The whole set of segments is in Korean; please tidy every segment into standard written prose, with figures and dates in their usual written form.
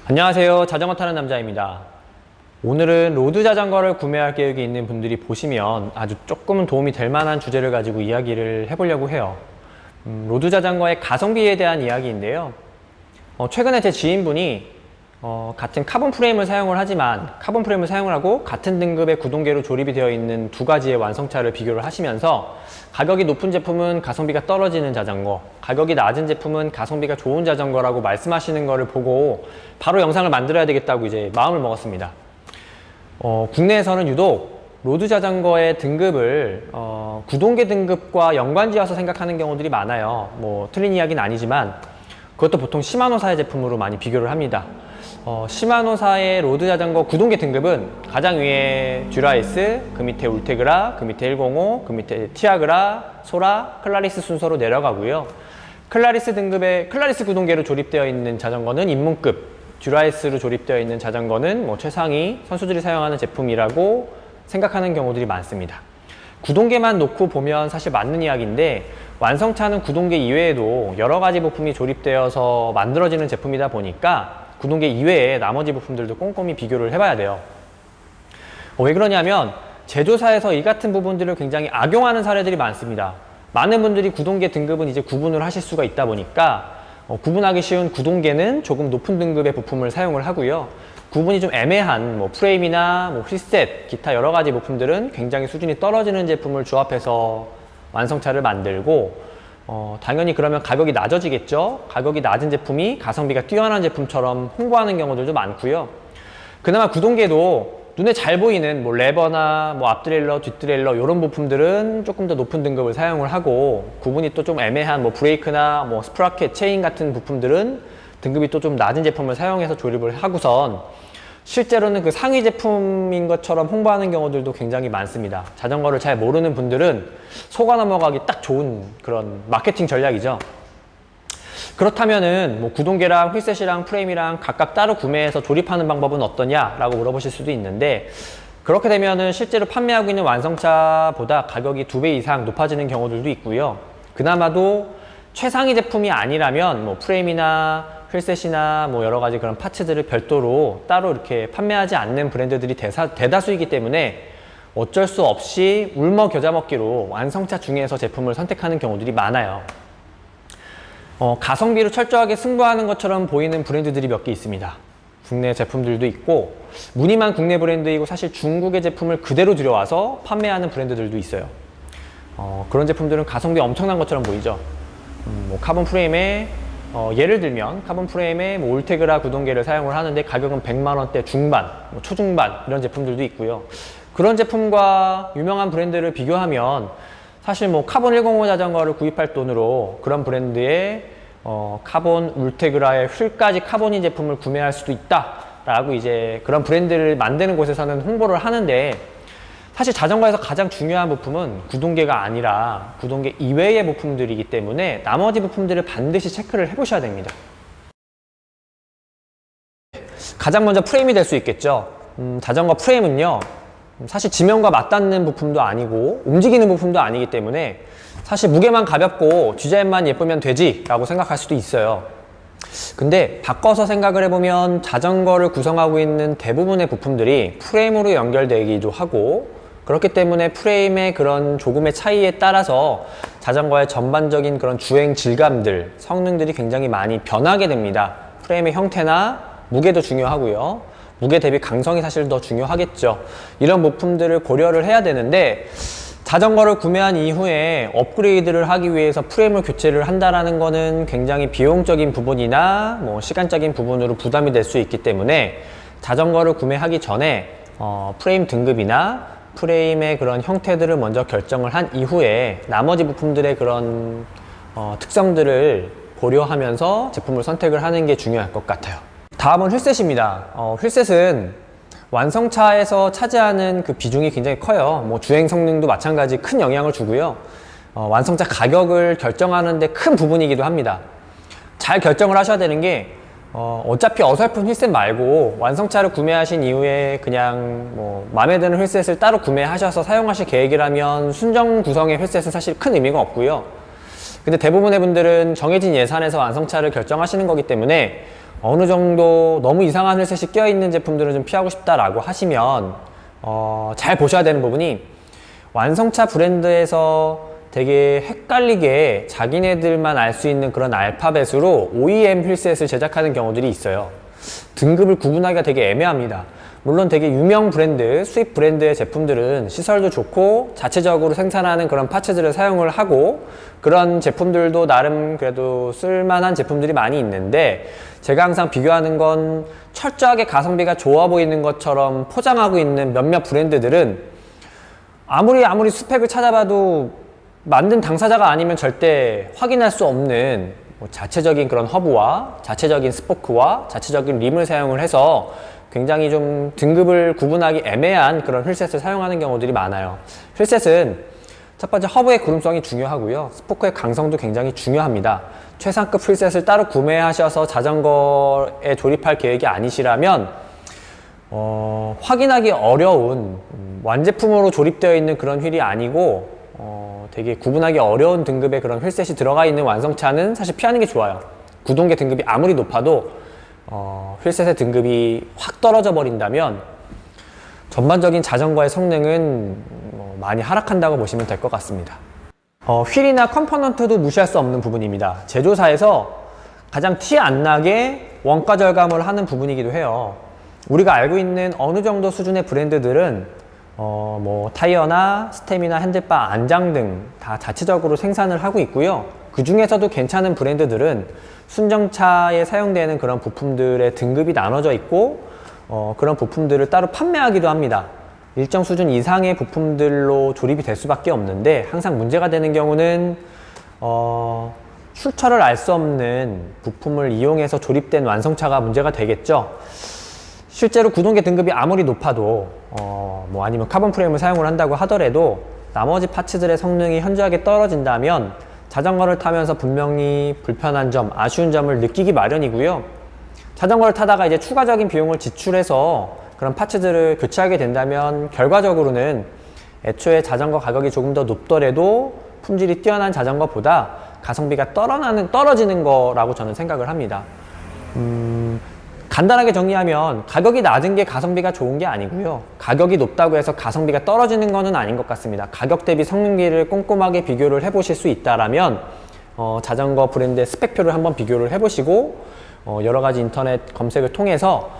안녕하세요. 자전거 타는 남자입니다. 오늘은 로드 자전거를 구매할 계획이 있는 분들이 보시면 아주 조금은 도움이 될 만한 주제를 가지고 이야기를 해보려고 해요. 로드 자전거의 가성비에 대한 이야기인데요. 최근에 제 지인분이 같은 카본 프레임을 사용을 하지만 카본 프레임을 사용을 하고 같은 등급의 구동계로 조립이 되어 있는 두 가지의 완성차를 비교를 하시면서 가격이 높은 제품은 가성비가 떨어지는 자전거, 가격이 낮은 제품은 가성비가 좋은 자전거라고 말씀하시는 거를 보고 바로 영상을 만들어야 되겠다고 이제 마음을 먹었습니다. 국내에서는 유독 로드 자전거의 등급을 구동계 등급과 연관지어서 생각하는 경우들이 많아요. 뭐 틀린 이야기는 아니지만 그것도 보통 시마노사의 제품으로 많이 비교를 합니다. 시마노사의 로드 자전거 구동계 등급은 가장 위에 듀라이스, 그 밑에 울테그라, 그 밑에 105, 그 밑에 티아그라, 소라, 클라리스 순서로 내려가고요. 클라리스 구동계로 조립되어 있는 자전거는 입문급, 듀라이스로 조립되어 있는 자전거는 뭐 최상위 선수들이 사용하는 제품이라고 생각하는 경우들이 많습니다. 구동계만 놓고 보면 사실 맞는 이야기인데 완성차는 구동계 이외에도 여러 가지 부품이 조립되어서 만들어지는 제품이다 보니까 구동계 이외에 나머지 부품들도 꼼꼼히 비교를 해봐야 돼요. 왜 그러냐면 제조사에서 이 같은 부분들을 굉장히 악용하는 사례들이 많습니다. 많은 분들이 구동계 등급은 이제 구분을 하실 수가 있다 보니까 구분하기 쉬운 구동계는 조금 높은 등급의 부품을 사용을 하고요. 구분이 좀 애매한 뭐 프레임이나 뭐 휠셋, 기타 여러 가지 부품들은 굉장히 수준이 떨어지는 제품을 조합해서 완성차를 만들고 당연히 그러면 가격이 낮아지겠죠. 가격이 낮은 제품이 가성비가 뛰어난 제품처럼 홍보하는 경우들도 많고요. 그나마 구동계도 눈에 잘 보이는 뭐 레버나 뭐 앞드레일러, 뒷드레일러 이런 부품들은 조금 더 높은 등급을 사용을 하고 구분이 또 좀 애매한 뭐 브레이크나 뭐 스프라켓, 체인 같은 부품들은 등급이 또 좀 낮은 제품을 사용해서 조립을 하고선 실제로는 그 상위 제품인 것처럼 홍보하는 경우들도 굉장히 많습니다. 자전거를 잘 모르는 분들은 속아 넘어가기 딱 좋은 그런 마케팅 전략이죠. 그렇다면은 뭐 구동계랑 휠셋이랑 프레임이랑 각각 따로 구매해서 조립하는 방법은 어떠냐라고 물어보실 수도 있는데 그렇게 되면은 실제로 판매하고 있는 완성차보다 가격이 2배 이상 높아지는 경우들도 있고요. 그나마도 최상위 제품이 아니라면 뭐 프레임이나 휠셋이나 뭐 여러 가지 그런 파츠들을 별도로 따로 이렇게 판매하지 않는 브랜드들이 대다수이기 때문에 어쩔 수 없이 울먹여자 먹기로 완성차 중에서 제품을 선택하는 경우들이 많아요. 가성비로 철저하게 승부하는 것처럼 보이는 브랜드들이 몇 개 있습니다. 국내 제품들도 있고 무늬만 국내 브랜드이고 사실 중국의 제품을 그대로 들여와서 판매하는 브랜드들도 있어요. 그런 제품들은 가성비 엄청난 것처럼 보이죠. 뭐 카본 프레임에 예를 들면 카본 프레임에 뭐 울테그라 구동계를 사용을 하는데 가격은 100만 원대 중반, 뭐 초중반 이런 제품들도 있고요. 그런 제품과 유명한 브랜드를 비교하면 사실 뭐 카본 105 자전거를 구입할 돈으로 그런 브랜드의 카본 울테그라의 휠까지 카본인 제품을 구매할 수도 있다라고 이제 그런 브랜드를 만드는 곳에서는 홍보를 하는데 사실 자전거에서 가장 중요한 부품은 구동계가 아니라 구동계 이외의 부품들이기 때문에 나머지 부품들을 반드시 체크를 해보셔야 됩니다. 가장 먼저 프레임이 될 수 있겠죠. 자전거 프레임은요 사실 지면과 맞닿는 부품도 아니고 움직이는 부품도 아니기 때문에 사실 무게만 가볍고 디자인만 예쁘면 되지 라고 생각할 수도 있어요. 근데 바꿔서 생각을 해보면 자전거를 구성하고 있는 대부분의 부품들이 프레임으로 연결되기도 하고 그렇기 때문에 프레임의 그런 조금의 차이에 따라서 자전거의 전반적인 그런 주행 질감들, 성능들이 굉장히 많이 변하게 됩니다. 프레임의 형태나 무게도 중요하고요. 무게 대비 강성이 사실 더 중요하겠죠. 이런 부품들을 고려를 해야 되는데 자전거를 구매한 이후에 업그레이드를 하기 위해서 프레임을 교체를 한다는 거는 굉장히 비용적인 부분이나 뭐 시간적인 부분으로 부담이 될 수 있기 때문에 자전거를 구매하기 전에 프레임 등급이나 프레임의 그런 형태들을 먼저 결정을 한 이후에 나머지 부품들의 그런 특성들을 고려하면서 제품을 선택을 하는 게 중요할 것 같아요. 다음은 휠셋입니다. 휠셋은 완성차에서 차지하는 그 비중이 굉장히 커요. 뭐 주행 성능도 마찬가지 큰 영향을 주고요. 완성차 가격을 결정하는 데 큰 부분이기도 합니다. 잘 결정을 하셔야 되는 게 어차피 어설픈 휠셋 말고 완성차를 구매하신 이후에 그냥 뭐 마음에 드는 휠셋을 따로 구매하셔서 사용하실 계획이라면 순정 구성의 휠셋은 사실 큰 의미가 없고요. 근데 대부분의 분들은 정해진 예산에서 완성차를 결정하시는 거기 때문에 어느 정도 너무 이상한 휠셋이 껴있는 제품들은 좀 피하고 싶다라고 하시면 잘 보셔야 되는 부분이, 완성차 브랜드에서 되게 헷갈리게 자기네들만 알 수 있는 그런 알파벳으로 OEM 휠셋을 제작하는 경우들이 있어요. 등급을 구분하기가 되게 애매합니다. 물론 되게 유명 브랜드, 수입 브랜드의 제품들은 시설도 좋고 자체적으로 생산하는 그런 파츠들을 사용을 하고, 그런 제품들도 나름 그래도 쓸만한 제품들이 많이 있는데, 제가 항상 비교하는 건 철저하게 가성비가 좋아 보이는 것처럼 포장하고 있는 몇몇 브랜드들은 아무리 스펙을 찾아봐도 만든 당사자가 아니면 절대 확인할 수 없는 자체적인 그런 허브와 자체적인 스포크와 자체적인 림을 사용을 해서 굉장히 좀 등급을 구분하기 애매한 그런 휠셋을 사용하는 경우들이 많아요. 휠셋은 첫 번째 허브의 구름성이 중요하고요. 스포크의 강성도 굉장히 중요합니다. 최상급 휠셋을 따로 구매하셔서 자전거에 조립할 계획이 아니시라면 확인하기 어려운 완제품으로 조립되어 있는 그런 휠이 아니고 되게 구분하기 어려운 등급의 그런 휠셋이 들어가 있는 완성차는 사실 피하는 게 좋아요. 구동계 등급이 아무리 높아도 휠셋의 등급이 확 떨어져 버린다면 전반적인 자전거의 성능은 많이 하락한다고 보시면 될 것 같습니다. 휠이나 컴포넌트도 무시할 수 없는 부분입니다. 제조사에서 가장 티 안 나게 원가 절감을 하는 부분이기도 해요. 우리가 알고 있는 어느 정도 수준의 브랜드들은 타이어나 스템이나 핸들바, 안장 등 다 자체적으로 생산을 하고 있고요. 그 중에서도 괜찮은 브랜드들은 순정차에 사용되는 그런 부품들의 등급이 나눠져 있고 그런 부품들을 따로 판매하기도 합니다. 일정 수준 이상의 부품들로 조립이 될 수밖에 없는데, 항상 문제가 되는 경우는 출처를 알 수 없는 부품을 이용해서 조립된 완성차가 문제가 되겠죠. 실제로 구동계 등급이 아무리 높아도 아니면 카본 프레임을 사용을 한다고 하더라도 나머지 파츠들의 성능이 현저하게 떨어진다면 자전거를 타면서 분명히 불편한 점, 아쉬운 점을 느끼기 마련이고요. 자전거를 타다가 이제 추가적인 비용을 지출해서 그런 파츠들을 교체하게 된다면 결과적으로는 애초에 자전거 가격이 조금 더 높더라도 품질이 뛰어난 자전거보다 가성비가 떨어지는 거라고 저는 생각을 합니다. 간단하게 정리하면 가격이 낮은 게 가성비가 좋은 게 아니고요. 가격이 높다고 해서 가성비가 떨어지는 거는 아닌 것 같습니다. 가격 대비 성능비를 꼼꼼하게 비교를 해보실 수 있다라면 자전거 브랜드의 스펙표를 한번 비교를 해보시고 여러 가지 인터넷 검색을 통해서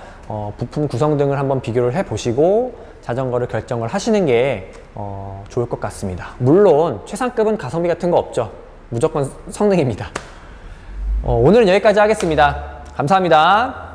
부품 구성 등을 한번 비교를 해보시고 자전거를 결정을 하시는 게 좋을 것 같습니다. 물론 최상급은 가성비 같은 거 없죠. 무조건 성능입니다. 오늘은 여기까지 하겠습니다. 감사합니다.